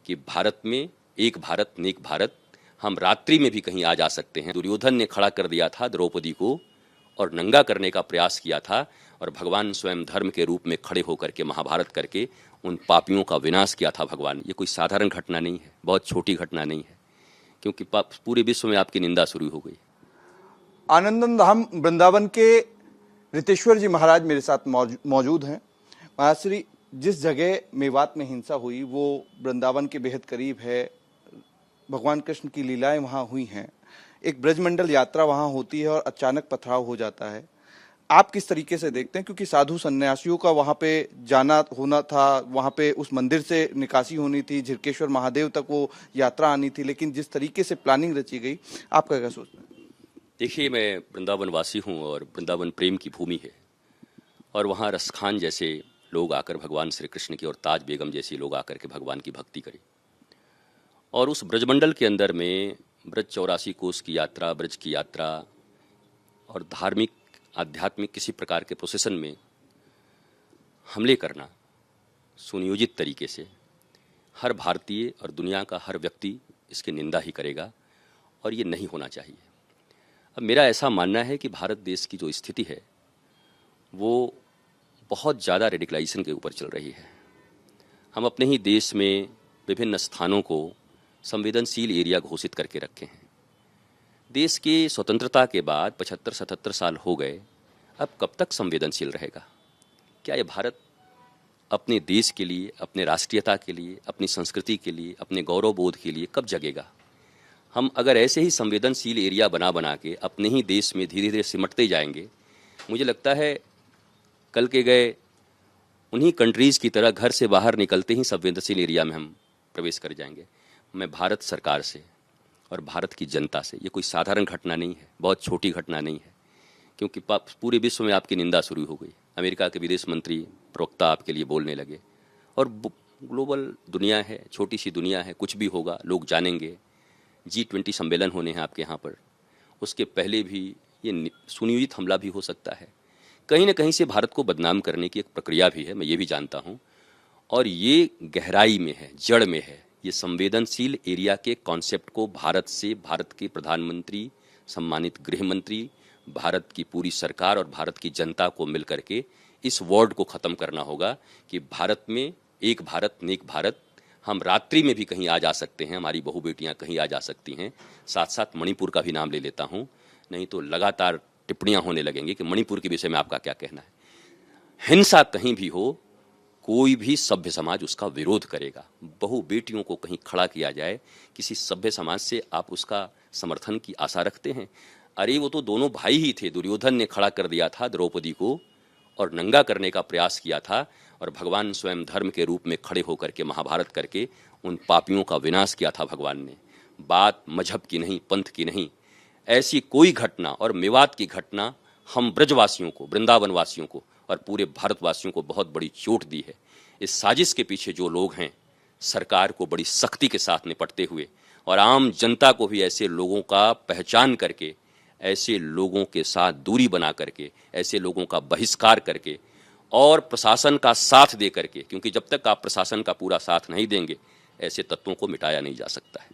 कि भारत में एक भारत नेक भारत, हम रात्रि में भी कहीं आ जा सकते हैं। दुर्योधन ने खड़ा कर दिया था द्रौपदी को और नंगा करने का प्रयास किया था, और भगवान स्वयं धर्म के रूप में खड़े होकर के महाभारत करके उन पापियों का विनाश किया था भगवान। ये कोई साधारण घटना नहीं है, बहुत छोटी घटना नहीं है, क्योंकि पूरे विश्व में आपकी निंदा शुरू हो गई। आनंदन धाम वृंदावन के रितेश्वर जी महाराज मेरे साथ मौजूद हैं। महाराज श्री, जिस जगह मेवात में हिंसा हुई वो वृंदावन के बेहद करीब है, भगवान कृष्ण की लीलाएं वहां हुई हैं, एक ब्रजमंडल यात्रा वहां होती है और अचानक पथराव हो जाता है। आप किस तरीके से देखते हैं, क्योंकि साधु सन्यासियों का वहां पे जाना होना था, वहां पे उस मंदिर से निकासी होनी थी, झिरकेश्वर महादेव तक वो यात्रा आनी थी, लेकिन जिस तरीके से प्लानिंग रची गई, आपका क्या सोचना है? देखिए, मैं वृंदावन वासी हूँ और वृंदावन प्रेम की भूमि है, और वहाँ रसखान जैसे लोग आकर भगवान श्री कृष्ण की और ताज बेगम जैसे लोग आकर के भगवान की भक्ति करें, और उस ब्रजमंडल के अंदर में ब्रज 84 कोस की यात्रा, ब्रज की यात्रा और धार्मिक आध्यात्मिक किसी प्रकार के प्रोसेसन में हमले करना सुनियोजित तरीके से, हर भारतीय और दुनिया का हर व्यक्ति इसकी निंदा ही करेगा, और ये नहीं होना चाहिए। अब मेरा ऐसा मानना है कि भारत देश की जो स्थिति है वो बहुत ज़्यादा रेडिकलाइजेशन के ऊपर चल रही है। हम अपने ही देश में विभिन्न स्थानों को संवेदनशील एरिया घोषित करके रखे हैं। देश की स्वतंत्रता के बाद 75-77 साल हो गए, अब कब तक संवेदनशील रहेगा? क्या ये भारत अपने देश के लिए, अपने राष्ट्रीयता के लिए, अपनी संस्कृति के लिए, अपने गौरव बोध के लिए कब जगेगा? हम अगर ऐसे ही संवेदनशील एरिया बना बना के अपने ही देश में धीरे धीरे सिमटते जाएंगे, मुझे लगता है कल के गए उन्हीं कंट्रीज़ की तरह घर से बाहर निकलते ही संवेदनशील एरिया में हम प्रवेश कर जाएंगे। मैं भारत सरकार से और भारत की जनता से, ये कोई साधारण घटना नहीं है, बहुत छोटी घटना नहीं है, क्योंकि पूरे विश्व में आपकी निंदा शुरू हो गई। अमेरिका के विदेश मंत्री प्रवक्ता आपके लिए बोलने लगे, और ग्लोबल दुनिया है, छोटी सी दुनिया है, कुछ भी होगा, लोग जानेंगे। G20 सम्मेलन होने हैं आपके यहाँ पर, उसके पहले भी ये सुनियोजित हमला भी हो सकता है। कहीं ना कहीं से भारत को बदनाम करने की एक प्रक्रिया भी है, मैं ये भी जानता हूँ, और ये गहराई में है, जड़ में है। ये संवेदनशील एरिया के कॉन्सेप्ट को भारत से, भारत के प्रधानमंत्री, सम्मानित गृह मंत्री, भारत की पूरी सरकार और भारत की जनता को मिल करके इस वर्ड को ख़त्म करना होगा कि भारत में एक भारत नेक भारत, हम रात्रि में भी कहीं आ जा सकते हैं, हमारी बहू बेटियां कहीं आ जा सकती हैं। साथ साथ मणिपुर का भी नाम ले लेता हूं, नहीं तो लगातार टिप्पणियां होने लगेंगी कि मणिपुर के विषय में आपका क्या कहना है। हिंसा कहीं भी हो, कोई भी सभ्य समाज उसका विरोध करेगा। बहू बेटियों को कहीं खड़ा किया जाए, किसी सभ्य समाज से आप उसका समर्थन की आशा रखते हैं? अरे वो तो दोनों भाई ही थे। दुर्योधन ने खड़ा कर दिया था द्रौपदी को और नंगा करने का प्रयास किया था, और भगवान स्वयं धर्म के रूप में खड़े होकर के महाभारत करके उन पापियों का विनाश किया था भगवान ने। बात मजहब की नहीं, पंथ की नहीं, ऐसी कोई घटना, और मेवात की घटना हम ब्रजवासियों को, वृंदावन वासियों को और पूरे भारतवासियों को बहुत बड़ी चोट दी है। इस साजिश के पीछे जो लोग हैं, सरकार को बड़ी सख्ती के साथ निपटते हुए और आम जनता को भी ऐसे लोगों का पहचान करके, ऐसे लोगों के साथ दूरी बना करके, ऐसे लोगों का बहिष्कार करके और प्रशासन का साथ दे करके, क्योंकि जब तक आप प्रशासन का पूरा साथ नहीं देंगे, ऐसे तत्वों को मिटाया नहीं जा सकता है।